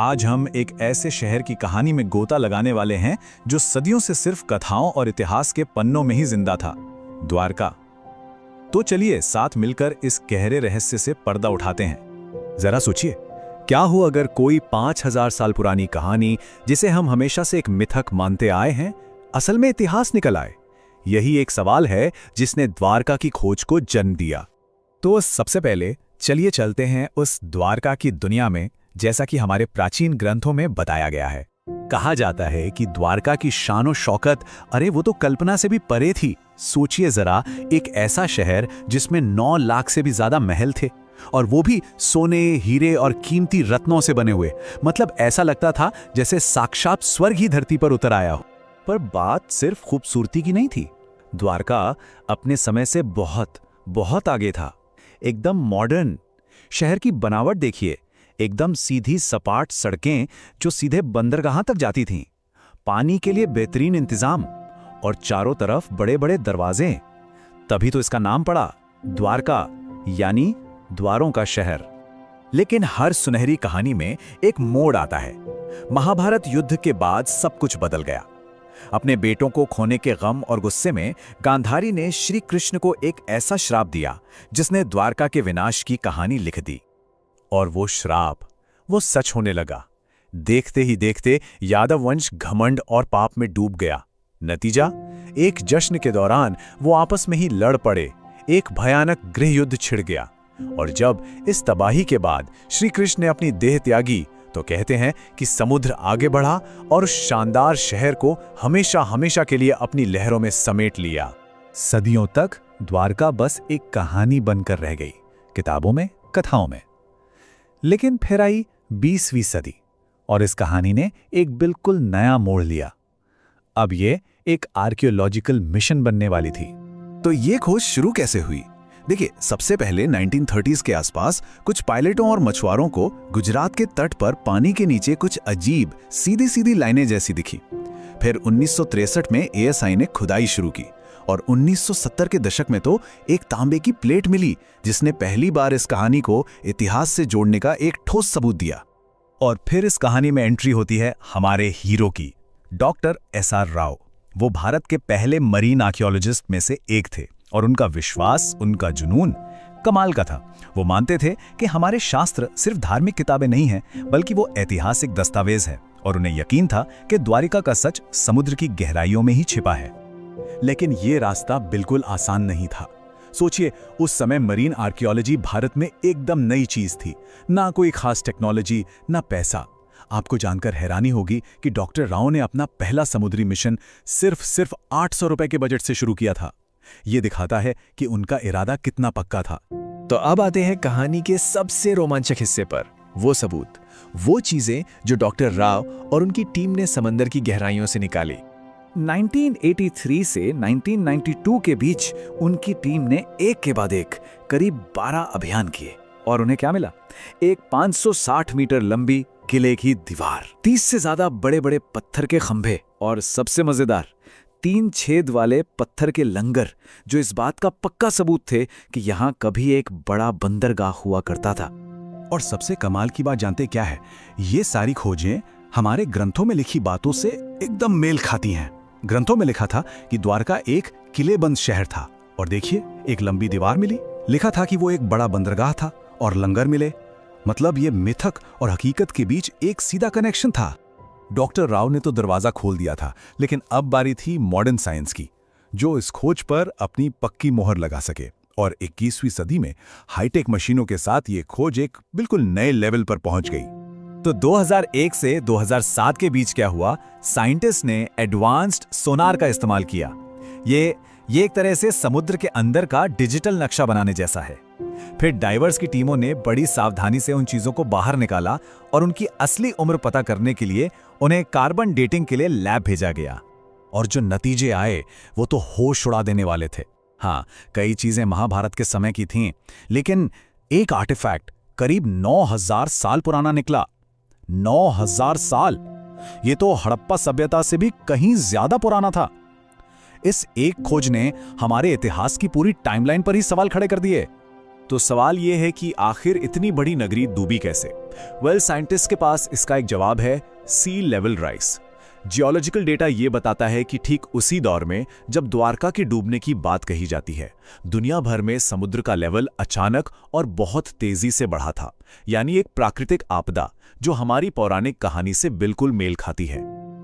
आज हम एक ऐसे शहर की कहानी में गोता लगाने वाले हैं जो सदियों से सिर्फ कथाओं और इतिहास के पन्नों में ही जिंदा था, द्वारका। तो चलिए साथ मिलकर इस गहरे रहस्य से पर्दा उठाते हैं। जरा सोचिए, क्या हो अगर कोई 5000 साल पुरानी कहानी, जिसे हम हमेशा से एक मिथक मानते आए हैं, असल में इतिहास निकल आए। यही एक सवाल है जिसने द्वारका की खोज को जन्म दिया। तो सबसे पहले चलिए चलते हैं उस द्वारका की दुनिया में, जैसा कि हमारे प्राचीन ग्रंथों में बताया गया है। कहा जाता है कि द्वारका की शान शौकत, अरे वो तो कल्पना से भी परे थी। सोचिए जरा, एक ऐसा शहर जिसमें 9 लाख से भी ज्यादा महल थे, और वो भी सोने, हीरे और कीमती रत्नों से बने हुए। मतलब ऐसा लगता था जैसे साक्षात स्वर्ग ही धरती पर उतर आया हो। पर बात सिर्फ खूबसूरती की नहीं थी। द्वारका अपने समय से बहुत बहुत आगे था। एकदम मॉडर्न शहर की बनावट देखिए, एकदम सीधी सपाट सड़कें जो सीधे बंदरगाह तक जाती थीं, पानी के लिए बेहतरीन इंतजाम, और चारों तरफ बड़े बड़े दरवाजे। तभी तो इसका नाम पड़ा द्वारका, यानी द्वारों का शहर। लेकिन हर सुनहरी कहानी में एक मोड़ आता है। महाभारत युद्ध के बाद सब कुछ बदल गया। अपने बेटों को खोने के गम और गुस्से में गांधारी ने श्री कृष्ण को एक ऐसा श्राप दिया जिसने द्वारका के विनाश की कहानी लिख दी। और वो श्राप, वो सच होने लगा। देखते ही देखते यादव वंश घमंड और पाप में डूब गया। नतीजा, एक जश्न के दौरान वो आपस में ही लड़ पड़े। एक भयानक गृह युद्ध छिड़ गया। और जब इस तबाही के बाद श्री कृष्ण ने अपनी देह त्यागी, तो कहते हैं कि समुद्र आगे बढ़ा और उस शानदार शहर को हमेशा हमेशा के लिए अपनी लहरों में समेट लिया। सदियों तक द्वारका बस एक कहानी बनकर रह गई, किताबों में, कथाओं में। लेकिन फिर आई 20वीं सदी, और इस कहानी ने एक बिल्कुल नया मोड़ लिया। अब ये एक आर्कियोलॉजिकल मिशन बनने वाली थी। तो ये खोज शुरू कैसे हुई? देखिए, सबसे पहले 1930s के आसपास कुछ पायलटों और मछुआरों को गुजरात के तट पर पानी के नीचे कुछ अजीब सीधी सीधी लाइनें जैसी दिखी। फिर 1963 में ASI ने खुदाई शुरू की, और 1970 के दशक में तो एक तांबे की प्लेट मिली जिसने पहली बार इस कहानी को इतिहास से जोड़ने का एक ठोस सबूत दिया। और फिर इस कहानी में एंट्री होती है हमारे हीरो की, डॉक्टर SR राव। वो भारत के पहले मरीन आर्कियोलॉजिस्ट में से एक थे, और उनका विश्वास, उनका जुनून कमाल का था। वो मानते थे कि हमारे शास्त्र सिर्फ धार्मिक किताबें नहीं हैं, बल्कि वो ऐतिहासिक दस्तावेज है, और उन्हें यकीन था कि द्वारिका का सच समुद्र की गहराइयों में ही छिपा है। लेकिन ये रास्ता बिल्कुल आसान नहीं था। सोचिए, उस समय मरीन आर्कियोलॉजी भारत में एकदम नई चीज थी। ना कोई खास टेक्नोलॉजी, ना पैसा। आपको जानकर हैरानी होगी कि डॉक्टर राव ने अपना पहला समुद्री मिशन सिर्फ 800 रुपए के बजट से शुरू किया था। ये दिखाता है कि उनका इरादा कितना पक्का था। तो अब आते हैं कहानी के सबसे रोमांचक हिस्से पर, वो सबूत, वो चीजें जो डॉक्टर राव और उनकी टीम ने समंदर की गहराइयों से निकाली। 1983 से 1992 के बीच उनकी टीम ने एक के बाद एक करीब 12 अभियान किए, और उन्हें क्या मिला? एक 560 मीटर लंबी किले की दीवार, 30 से ज्यादा बड़े बड़े पत्थर के खंभे, और सबसे मजेदार 3 छेद वाले पत्थर के लंगर, जो इस बात का पक्का सबूत थे कि यहाँ कभी एक बड़ा बंदरगाह हुआ करता था। और सबसे कमाल की बात जानते क्या है? ये सारी खोजें हमारे ग्रंथों में लिखी बातों से एकदम मेल खाती हैं। ग्रंथों में लिखा था कि द्वारका एक किलेबंद शहर था, और देखिए, एक लंबी दीवार मिली। लिखा था कि वो एक बड़ा बंदरगाह था, और लंगर मिले। मतलब ये मिथक और हकीकत के बीच एक सीधा कनेक्शन था। डॉक्टर राव ने तो दरवाजा खोल दिया था, लेकिन अब बारी थी मॉडर्न साइंस की, जो इस खोज पर अपनी पक्की मोहर लगा सके। और 21वीं सदी में हाईटेक मशीनों के साथ ये खोज एक बिल्कुल नए लेवल पर पहुंच गई। तो 2001 से 2007 के बीच क्या हुआ? साइंटिस्ट ने एडवांस्ड सोनार का इस्तेमाल किया। ये एक तरह से समुद्र के अंदर का डिजिटल नक्शा बनाने जैसा है। फिर डाइवर्स की टीमों ने बड़ी सावधानी से उन चीजों को बाहर निकाला, और उनकी असली उम्र पता करने के लिए उन्हें कार्बन डेटिंग के लिए लैब भेजा गया। और जो नतीजे आए वो तो होश उड़ा देने वाले थे। हाँ, कई चीजें महाभारत के समय की थीं, लेकिन एक आर्टिफैक्ट करीब 9000 साल पुराना निकला। 9000 साल! ये तो हड़प्पा सभ्यता से भी कहीं ज्यादा पुराना था। इस एक खोज ने हमारे इतिहास की पूरी टाइमलाइन पर ही सवाल खड़े कर दिए। तो सवाल यह है कि आखिर इतनी बड़ी नगरी डूबी कैसे? साइंटिस्ट के पास इसका एक जवाब है, सी लेवल राइज। जियोलॉजिकल डेटा ये बताता है कि ठीक उसी दौर में जब द्वारका के डूबने की बात कही जाती है, दुनिया भर में समुद्र का लेवल अचानक और बहुत तेजी से बढ़ा था, यानी एक प्राकृतिक आपदा जो हमारी पौराणिक कहानी से बिल्कुल मेल खाती है।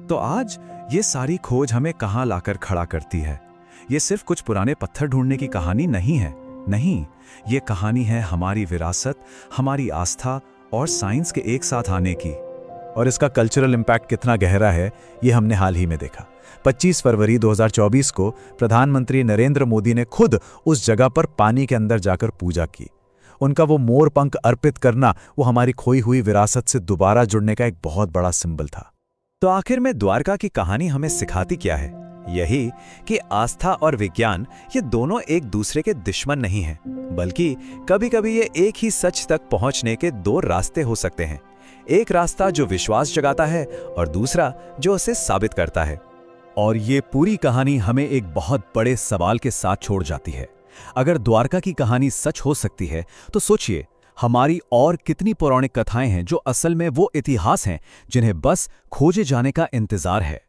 तो आज ये सारी खोज हमें कहाँ लाकर खड़ा करती है? ये सिर्फ कुछ पुराने पत्थर ढूंढने की कहानी नहीं है, नहीं, ये कहानी है हमारी विरासत, हमारी आस्था और साइंस के एक साथ आने की। और इसका कल्चरल इम्पैक्ट कितना गहरा है, ये हमने हाल ही में देखा। 25 फरवरी 2024 को प्रधानमंत्री नरेंद्र मोदी ने खुद उस जगह पर पानी के अंदर जाकर पूजा की। उनका वो मोर पंख अर्पित करना, वो हमारी खोई हुई विरासत से दोबारा जुड़ने का एक बहुत बड़ा सिंबल था। तो आखिर में द्वारका की कहानी हमें सिखाती क्या है? यही कि आस्था और विज्ञान ये दोनों एक दूसरे के दुश्मन नहीं हैं, बल्कि कभी-कभी ये एक ही सच तक पहुंचने के दो रास्ते हो सकते हैं। एक रास्ता जो विश्वास जगाता है और दूसरा जो उसे साबित करता है। और ये पूरी कहानी हमें एक बहुत बड़े सवाल के साथ छोड़ जाती है। अगर द्वारका की कहानी सच हो सकती है, तो सोचिए हमारी और कितनी पौराणिक कथाएं हैं जो असल में वो इतिहास हैं जिन्हें बस खोजे जाने का इंतजार है।